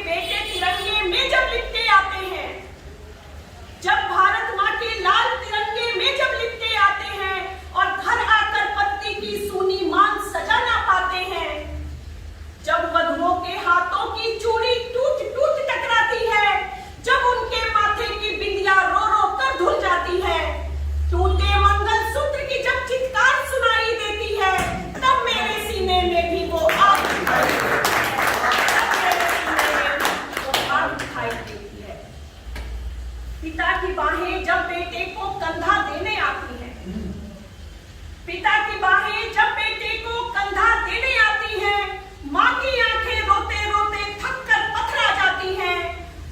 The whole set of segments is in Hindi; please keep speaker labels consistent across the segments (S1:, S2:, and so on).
S1: बेटे तिरंगे में जब लिपटे आते हैं, जब भारत माँ के लाल तिरंगे में जब लिपटे आते हैं और घर आकर पत्नी की सूनी मांग सजा ना पाते हैं, जब वधुओं के हाथों की चूड़ी टूट टूट टकराती है, जब उनके माथे की बिंदिया रो रो कर धुल जाती है, टूटे मंगलसूत्र की जब चित्कार सुनाई देती है, तब मेरे सीने में भी वो आग दिखाई देती है। पिता की बाहें जब बेटे को कंधा देने आती हैं, पिता की बाहें जब बेटे को कंधा देने आती हैं, माँ की आंखें रोते रोते थक कर पथरा जाती हैं,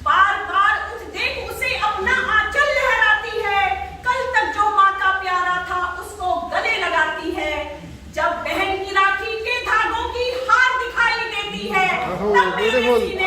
S1: बार बार उठ देख उसे अपना आंचल लहराती है, कल तक जो माँ का प्यारा था उसको गले लगाती है, जब बहन की राखी के धागों की हार दिखाई देती है, तब मेरे सीने